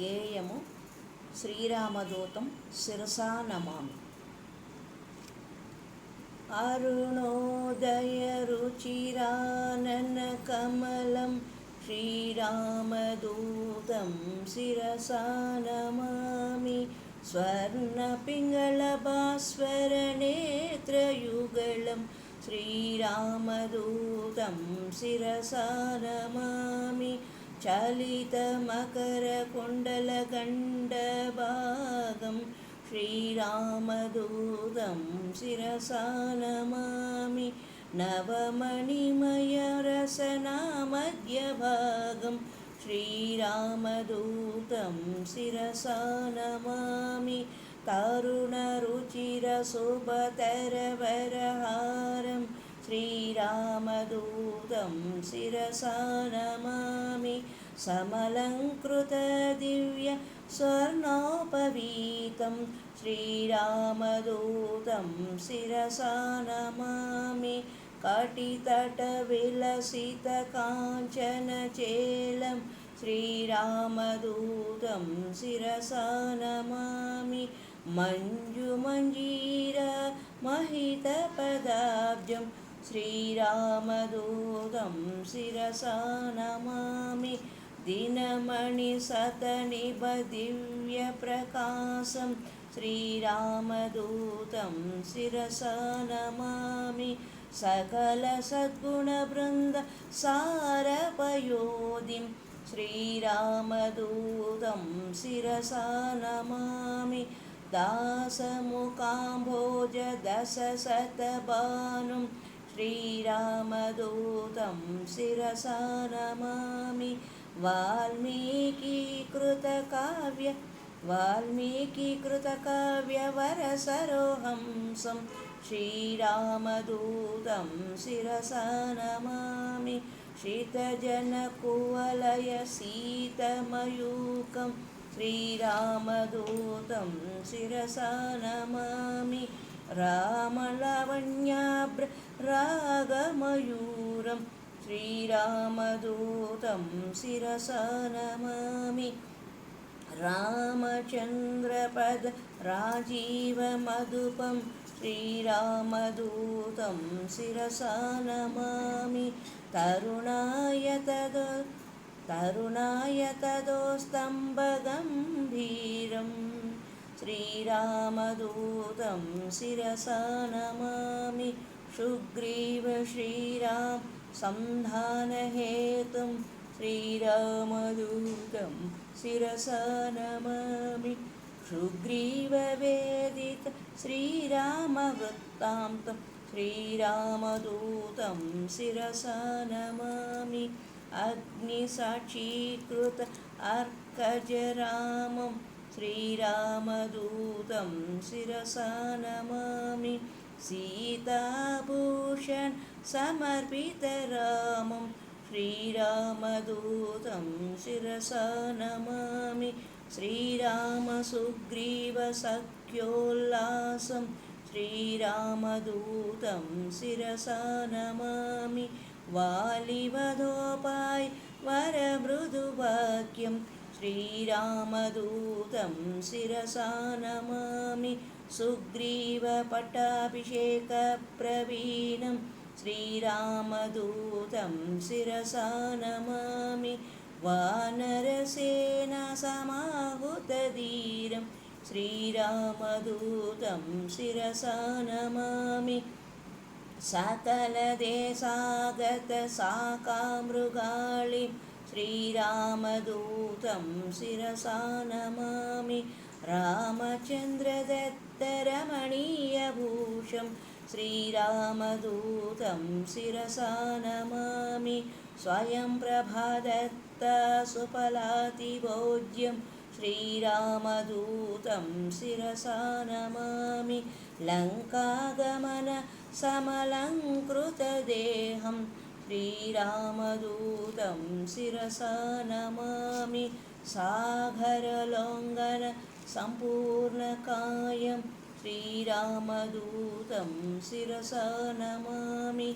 గేయము శ్రీరామదూతం శిరసా నమామి. అరుణోదయరుచిరాననకమలం శ్రీరామదూతం శిరసా నమామి. స్వర్ణపింగళభాస్వరనేత్రయుగళం శ్రీరామదూతం శిరసా నమామి. చలితమకరకుండలగండభాగం శ్రీరామదూతం శిరసా నమామి. నవమణిమయరసనామధ్యభాగం శ్రీరామదూతం శిరసా నమామి. తరుణరుచిరశుభతరవరహారం శ్రీరామదూతం శిరసా నమామి. సమలంకృతదివ్య స్వర్ణోపవీతం శ్రీరామదూతం శిరసా నమామి. కటితటవిలసితకాంచనచేలం శ్రీరామదూతం శిరసా నమామి. మంజుమంజీర మహితపదాబ్జం శ్రీరామదూతం శిరసా నమామి. దినమణిసతనిభదివ్యప్రకాశం శ్రీరామదూతం శిరసా నమామి. సకలసద్గుణబృంద సారపయోధిం శ్రీరామదూతం శిరసా నమామి. దాసముఖాంభోజదశశతభానుం శ్రీరామదూతం శిరసా నమామి. వాల్మీకీకృతకావ్యవరసరోహంసం శ్రీరామదూతం శిరసా నమామి. శీతజనకువలయ సీతమయూకం శ్రీరామదూతం శిరసా నమామి. రామలవణ్యాభ్ర రాగమయూరం శ్రీరామదూతం శిరసా నమామి. రామచంద్రపద రాజీవమధుపం శ్రీరామదూతం శిరసా నమామి. తరుణాయతదోస్తంభగంభీరం శ్రీరామదూతం శిరసా నమామి. సుగ్రీవ శ్రీరామ సంధానహేతుం శ్రీరామదూతం శిరసా నమామి. సుగ్రీవవేదిత శ్రీరామవృత్తాంతం శ్రీరామదూతం శిరసా నమామి. అగ్నిసాక్షీకృత అర్కజరామం శ్రీరామదూతం శిరసా నమామి. సీతాభూషణ సమర్పితరామం శ్రీరామదూతం శిరసా నమామి. శ్రీరామసుగ్రీవసఖ్యోల్లాసం శ్రీరామదూతం శిరసా నమామి. వాలివధోపాయ వరమృదువాక్యం శ్రీరామదూతం శిరసా నమామి. సుగ్రీవపట్టాభిషేకప్రవీణం శ్రీరామదూతం శిరసా నమామి. వానరసేనాసమాహుతధీరం శ్రీరామదూతం శిరసా నమామి. సకలదేశాగతసాకామృగాళిం శ్రీరామదూతం శిరసా నమామి. రామచంద్రదత్తరమణీయభూషం శ్రీరామదూతం శిరసా నమామి. స్వయం ప్రభాదత్త సుఫలాతిభోజ్యం శ్రీరామదూతం శిరసా నమామి. లంకాగమన సమలంకృతదేహం శ్రీరామదూతం శిరసా నమామి. సాగరలోంగన సంపూర్ణకాయం శ్రీరామదూతం శిరసా నమామి.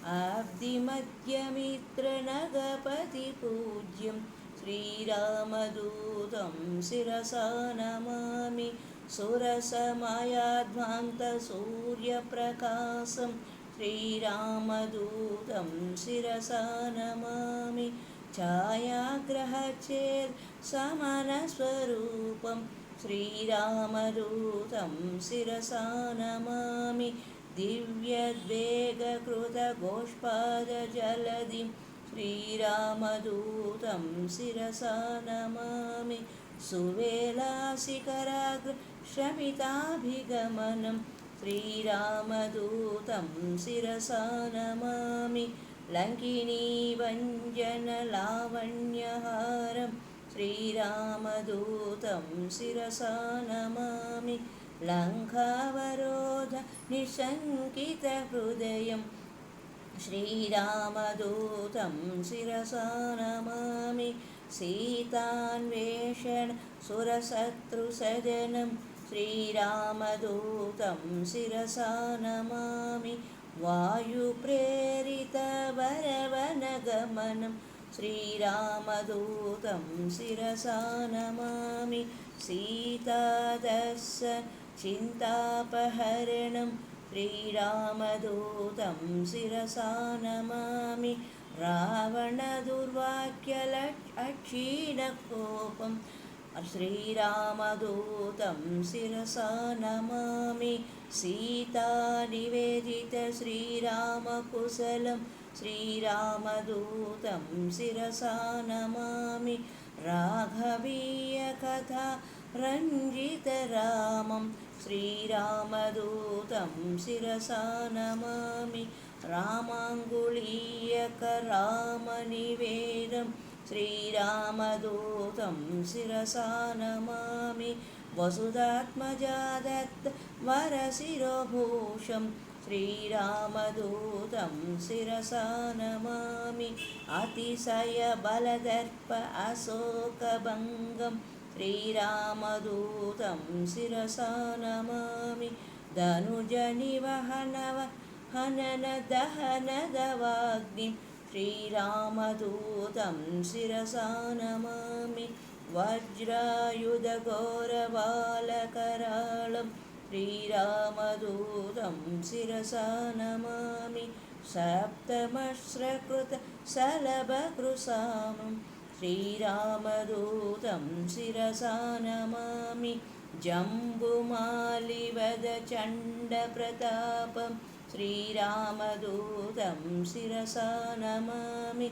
ఆబ్దిమధ్యమిత్రనగపతిపూజ్యం श्रीरामदूतं शिरसा नमामि सुरसमायाध्वान्तसूर्यप्रकाशं श्रीरामदूतं शिरसा नमामि छायाग्रहचेत्समानस्वरूपं श्रीरामदूतं शिरसा नमामि दिव्यद्वेगकृतगोष्पादजलधिं श्रीरामदूतं शिरसा नमामि सुवेलाशिखराग्रशमिताभिगमनं श्रीरामदूतं शिरसा नमामि लङ्किनीभञ्जनलावण्यहारं श्रीरामदूतं शिरसा नमामि लङ्कावरोधनिशङ्कितहृदयं श्रीरामदूतं शिरसा नमामि सीतान्वेषणसुरशत्रुसदनं श्रीरामदूतं शिरसा नमामि वायुप्रेरितवरवनगमनं श्रीरामदूतं शिरसा नमामि सीतादर्शनचिन्तापहरणं श्रीरामदूतं शिरसा नमामि रावणदुर्वाक्यलक्षीणकोपं श्रीरामदूतं शिरसा नमामि सीतानिवेदितश्रीरामकुशलं श्रीरामदूतं शिरसा नमामि राघवीयकथा रञ्जितरामं श्रीरामदूतं शिरसा नमामि रामाङ्गुलीयकरामनिवेदं श्रीरामदूतं शिरसा नमामि वसुधात्मजादत्तवरशिरोभूषं श्रीरामदूतं शिरसा नमामि अतिशयबलदर्प अशोकभङ्गं श्रीरामदूतं शिरसा नमामि धनुजनिवहनदहनदवाग्निं श्रीरामदूतं शिरसा नमामि वज्रायुधघोरबालकराळं श्रीरामदूतं शिरसा नमामि सप्तमश्रकृतशलभकृशामं श्रीरामदूतं शिरसा नमामि जम्बुमालिवदचण्डप्रतापं श्रीरामदूतं शिरसा नमामि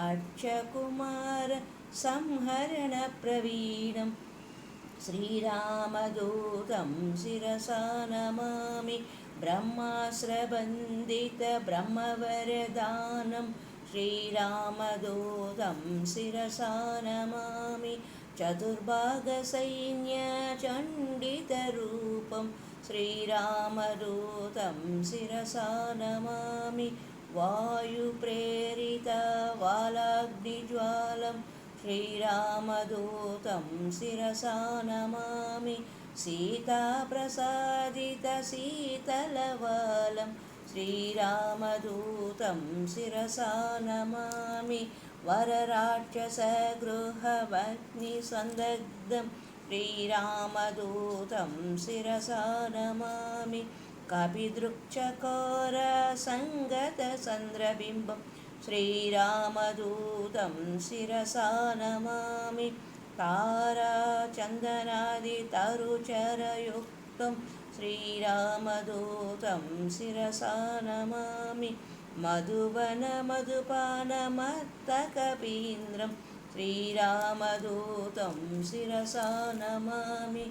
अक्षकुमारसंहरणप्रवीणं श्रीरामदूतं शिरसा नमामि ब्रह्मास्त्रबन्धितब्रह्मवरदानं श्रीरामदूतं शिरसा नमामि चतुर्भागसैन्यचण्डितरूपं श्रीरामदूतं शिरसा नमामि वायुप्रेरितवालाग्निज्वालं श्रीरामदूतं शिरसा नमामि सीताप्रसादितशीतलवालं श्रीरामदूतं शिरसा नमामि वरराक्षसगृहवह्निसन्दग्धं श्रीरामदूतं शिरसा नमामि कपिदृक्षकोरसङ्गतचन्द्रबिम्बं श्रीरामदूतं शिरसा नमामि ताराचन्दनादितरुचरयुक्तं श्रीरामदूतं शिरसा नमामि मधुवनमधुपानमत्तकपीन्द्रं श्रीरामदूतं शिरसा नमामि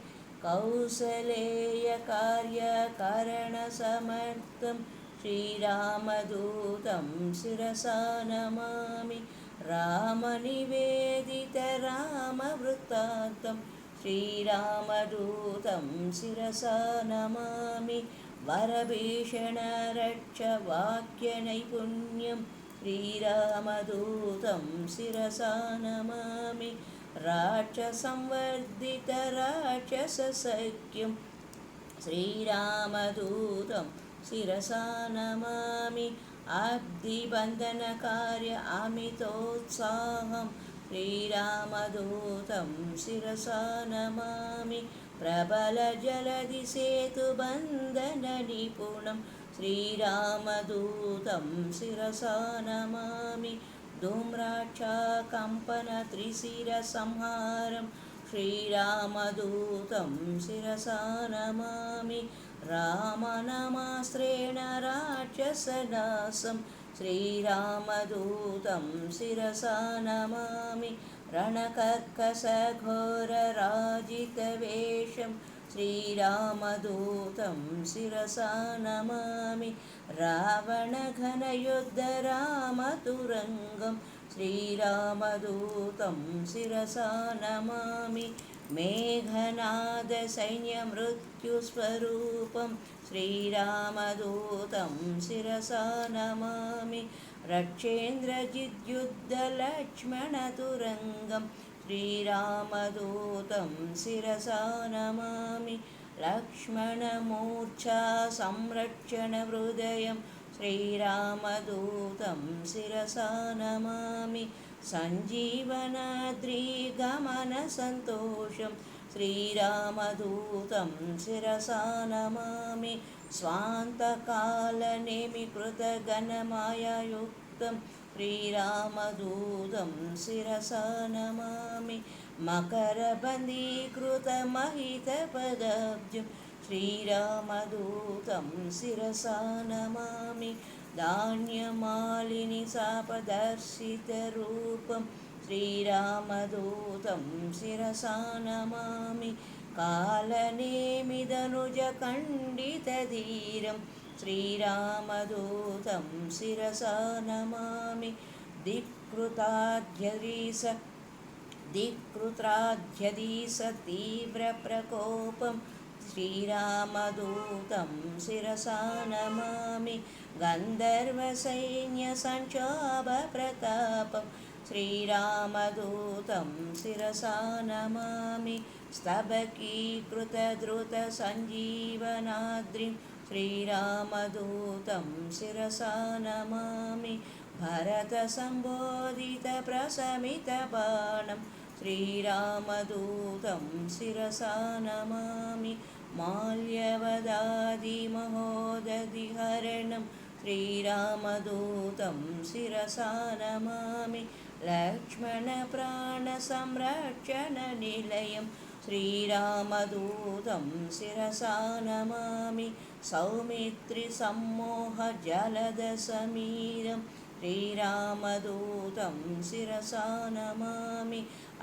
कौसलेयकार्यकारणसमर्थं श्रीरामदूतं शिरसा नमामि रामनिवेदितरामवृत्तान्तं श्रीरामदूतं शिरसा नमामि वरभीषणरक्षवाक्यनैपुण्यं श्रीरामदूतं शिरसा नमामि राक्षसंवर्धितराक्षससख्यं श्रीरामदूतं शिरसा नमामि अब्धिबन्धनकार्य अमितोत्साहं श्रीरामदूतं शिरसा नमामि प्रबलजलधिसेतुबन्धननिपुणं श्रीरामदूतं शिरसा नमामि धूम्राक्षकम्पनत्रिशिरसंहारं श्रीरामदूतं शिरसा नमामि रामनामास्त्रेण राक्षसनाशं श्रीरामदूतं शिरसा नमामि रणकर्कशघोरराजितवेषं श्रीरामदूतं शिरसा नमामि रावणघनयुद्धरामतुरङ्गं श्रीरामदूतं शिरसा नमामि मेघनादसैन्यमृत्युस्वरूपं श्रीरामदूतं शिरसा नमामि रक्षेन्द्रजिद्युद्धलक्ष्मणतुरङ्गं श्रीरामदूतं शिरसा नमामि लक्ष्मणमूर्छा संरक्षणहृदयं श्रीरामदूतं शिरसा नमामि सञ्जीवनाद्रिगमनसन्तोषं श्रीरामदूतं शिरसा नमामि स्वान्तकालनेमिकृतगणमायायुक्तं श्रीरामदूतं शिरसा नमामि मकरबन्धीकृतमहितपदाब्जं श्रीरामदूतं शिरसा नमामि धान्यमालिनि सापदर्शितरूपं श्रीरामदूतं शिरसा नमामि कालनेमिदनुजखण्डितधीरं श्रीरामदूतं शिरसा नमामि धिक्कृत्राध्यधीशतीव्रप्रकोपं श्रीरामदूतं शिरसा नमामि गन्धर्वसैन्यसञ्क्षोभप्रतापं श्रीरामदूतं शिरसा नमामि स्तबकीकृतद्रुतसञ्जीवनाद्रिं श्रीरामदूतं शिरसा नमामि भरतसम्बोधितप्रशमितबाणं श्रीरामदूतं शिरसा नमामि माल्यवदादिमहोदधिहरणं श्रीरामदूतं शिरसा नमामि लक्ष्मणप्राणसंरक्षणनिलयं श्रीरामदूतं शिरसा नमामि सौमित्रिसम्मोहजलदसमीरं श्रीरामदूतं शिरसा नमामि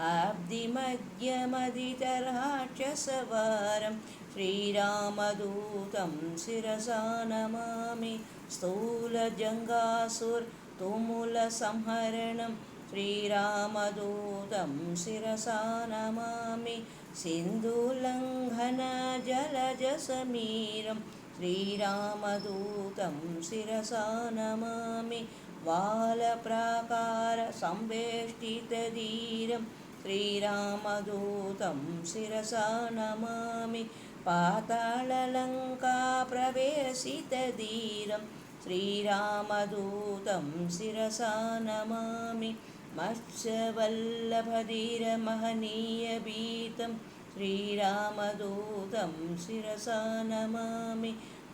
अब्धिमध्यमदितराक्षसवारं श्रीरामदूतं शिरसा नमामि स्थूलजङ्घासुरतुमुलसंहरणं श्रीरामदूतं शिरसा नमामि सिन्धुलङ्घनजलजसमीरं श्रीरामदूतं शिरसा नमामि वालप्राकारसंवेष्टितधीरं श्रीरामदूतं शिरसा नमामि पाताललङ्काप्रवेशितधीरं श्रीरामदूतं शिरसा नमामि मत्स्यवल्लभधीरमहनीयभीतं श्रीरामदूतं शिरसा नमामि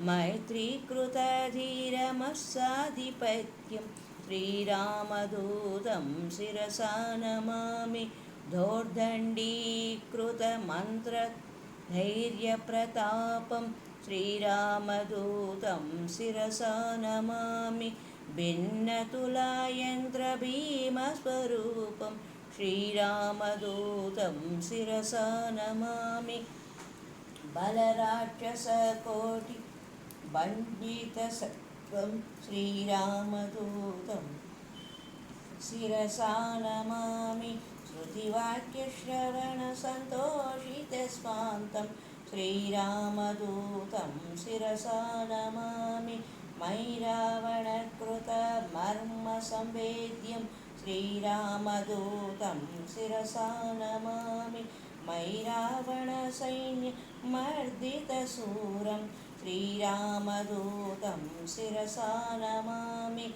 मैत्रीकृतधीरमस्साधिपत्यं श्रीरामदूतं शिरसा नमामि धोर्दण्डीकृतमन्त्रधैर्यप्रतापं श्रीरामदूतं शिरसा नमामि भिन्नतुलायन्त्रभीमस्वरूपं श्रीरामदूतं शिरसा नमामि बलराक्षसकोटिभञ्जितसत्त्वं श्रीरामदूतं शिरसा नमामि श्रुतिवाक्यश्रवणसन्तोषितस्वान्तं श्रीरामदूतं शिरसा नमामि मयि रावणकृतमर्मसंवेद्यं श्रीरामदूतं शिरसा नमामि मयि रावणसैन्यमर्दितशूरं श्रीरामदूतं शिरसा नमामि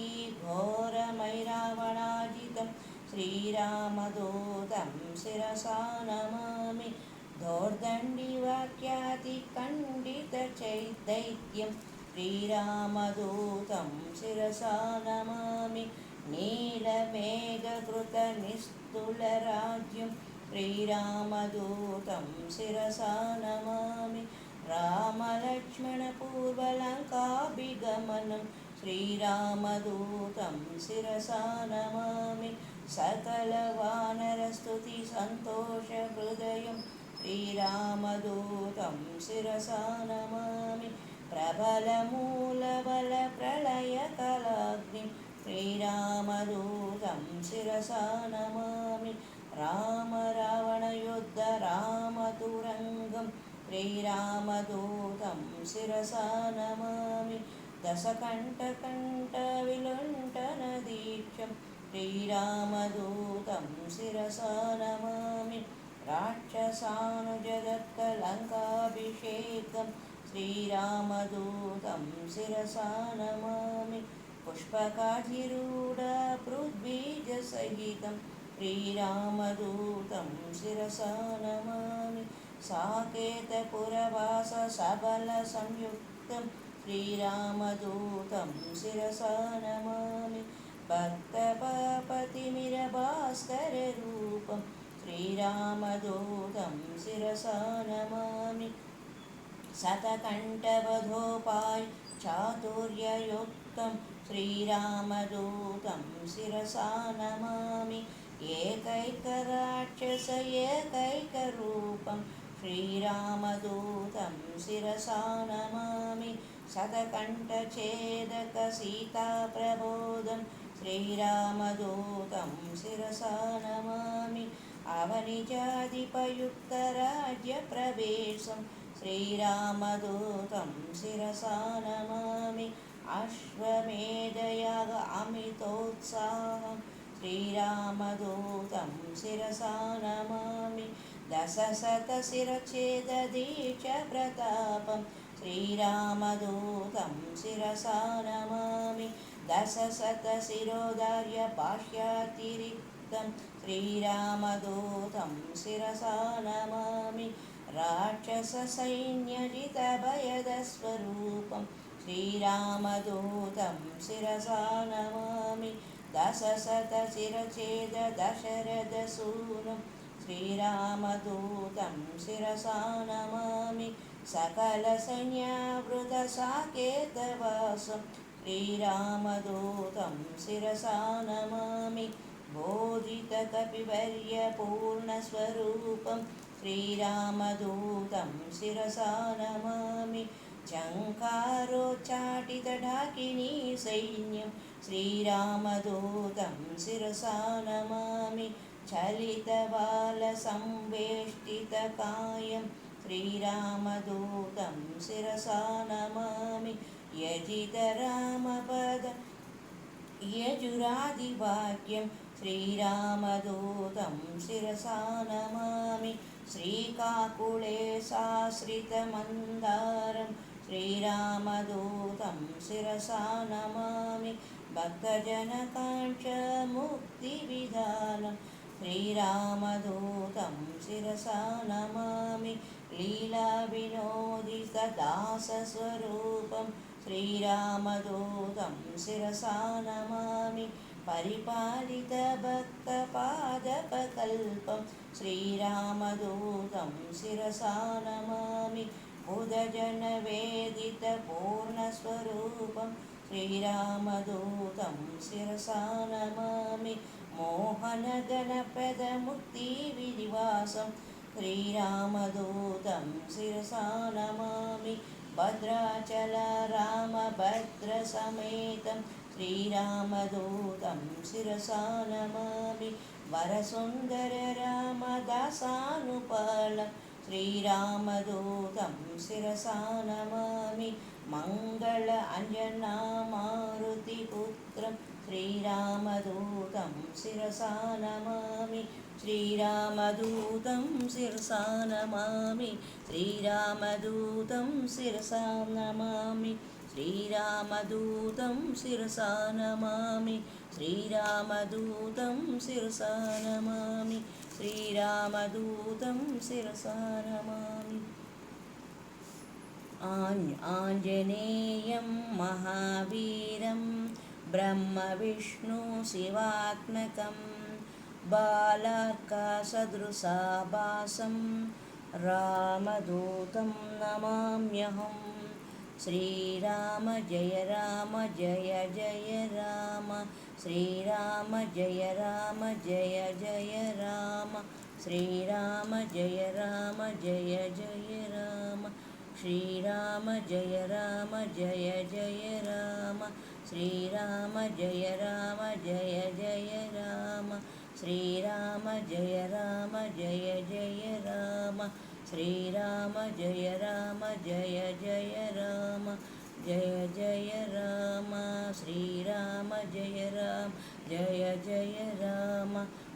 महनीयातिघोरमयि रावणाय श्रीरामदूतं शिरसा नमामि दोर्दण्डिवाक्यातिखण्डितचैदैत्यं श्रीरामदूतं शिरसा नमामि नीलमेघकृतनिस्तुलराज्यं श्रीरामदूतं शिरसा नमामि रामलक्ष्मणपूर्वलङ्काभिगमनं श्रीरामदूतं शिरसा नमामि सकलवानरस्तुतिसन्तोषहृदयं श्रीरामदूतं शिरसा नमामि प्रबलमूलबलप्रलयकलाग्निं श्रीरामदूतं शिरसा नमामि रामरावणयुद्ध रामतुरङ्गं श्रीरामदूतं शिरसा नमामि दशकण्ठकण्ठविलुण्ठनदीक्षं श्रीरामदूतं शिरसा नमामि राक्षसानुजदत्तलङ्काभिषेकं श्रीरामदूतं शिरसा नमामि पुष्पकाधिरूढपृथ्वीजसहितं श्रीरामदूतं शिरसा नमामि साकेतपुरवाससबलसंयुक्तं श्रीरामदूतं शिरसा नमामि भक्तपापतिमिरभास्कररूपं श्रीरामदूतं शिरसा नमामि शतकण्ठवधोपाय चातुर्ययुक्तं श्रीरामदूतं शिरसा नमामि एकैकराक्षस एकैकरूपं श्रीरामदूतं शिरसा नमामि शतकण्ठच्छेदकसीताप्रबोधं श्रीरामदूतं शिरसा नमामि अवनिजाधिपयुक्तराज्यप्रवेशं श्रीरामदूतं शिरसा नमामि अश्वमेधयाग अमितोत्साहं श्रीरामदूतं शिरसा नमामि दशशतशिरच्छेददीक्षप्रतापं श्रीरामदूतं शिरसा नमामि दशशतशिरोधार्यभाष्यातिरिक्तं श्रीरामदूतं शिरसा नमामि राक्षससैन्यजितभयदस्वरूपं श्रीरामदूतं शिरसा नमामि दशशतशिरच्छेददशरथसूनुं श्रीरामदूतं शिरसा नमामि सकलसैन्यावृतसाकेतवासं श्रीरामदूतं शिरसा नमामि बोधितकपिवर्यपूर्णस्वरूपं श्रीरामदूतं शिरसा नमामि झङ्कारोच्चाटितढाकिनीसैन्यं श्रीरामदूतं शिरसा नमामि चलितबालसंवेष्टितकायं श्रीरामदूतं शिरसा नमामि यजितरामपद यजुरादिवाक्यं श्रीरामदूतं शिरसा नमामि श्रीकाकुळे साश्रितमन्दारं श्रीरामदूतं शिरसा नमामि भक्तजनकाङ्क्षमुक्तिविधानं श्रीरामदूतं शिरसा नमामि लीलाविनोदितदासस्वरूपं श्रीरामदूतं शिरसा नमामि परिपालितभक्तपादपकल्पं श्रीरामदूतं शिरसा नमामि बुधजनवेदितपूर्णस्वरूपं श्रीरामदूतं शिरसा नमामि मोहनगणपदमुक्तिविनिवासं श्रीरामदूतं शिरसा नमामि भद्राचलरामभद्रसमेतं श्रीरामदूतं शिरसा नमामि वरसुन्दररामदासानुपालं श्रीरामदूतं शिरसा नमामि मङ्गल अञ्जनामारुतिपुत्रं श्रीरामदूतं शिरसा नमामि श्रीरामदूतं शिरसा नमामि श्रीरामदूतं शिरसा नमामि శ్రీరామదూతం శిరసా నమామి శ్రీరామదూతం శిరసా నమామి శ్రీరామదూతం శిరసా నమామి ఆంజనేయం మహావీరం బ్రహ్మవిష్ణు శివాత్మకం బాలార్కసదృశాభాసం రామదూతం నమామ్యహం శ్రీరామ జయ రామ జయ జయ రామ శ్రీరామ జయ రామ జయ జయ రామ శ్రీరామ జయ రామ జయ జయ రామ శ్రీరామ జయ రామ జయ జయ రామ శ్రీరామ జయ రామ జయ జయ రామ శ్రీరామ జయ రామ జయ జయ రామ శ్రీరామ జయ రామ జయ జయ రామ జయ జయ రామ శ్రీరామ జయ రామ జయ జయ రామ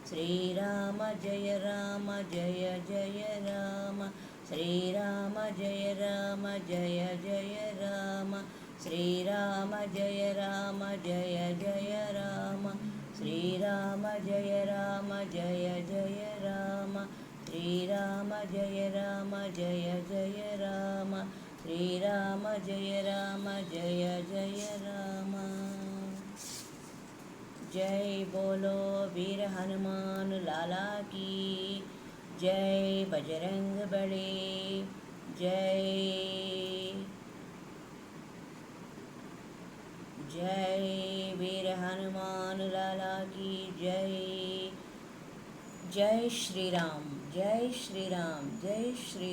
శ్రీరామ జయ రామ జయ జయ రామ శ్రీరామ జయ రామ జయ జయ రామ శ్రీరామ జయ రామ జయ జయ రామ శ్రీరామ జయ రామ జయ జయ రామ శ్రీరామ జయ రామ జయ జయ రామ శ్రీరామ జయ రామ జయ జయ రామ జై బోలో వీర హనుమాన్ లాలా की जय बजरंग बली जय जय वीर हनुमान लाला की जय जय श्री राम जय श्री राम जय श्री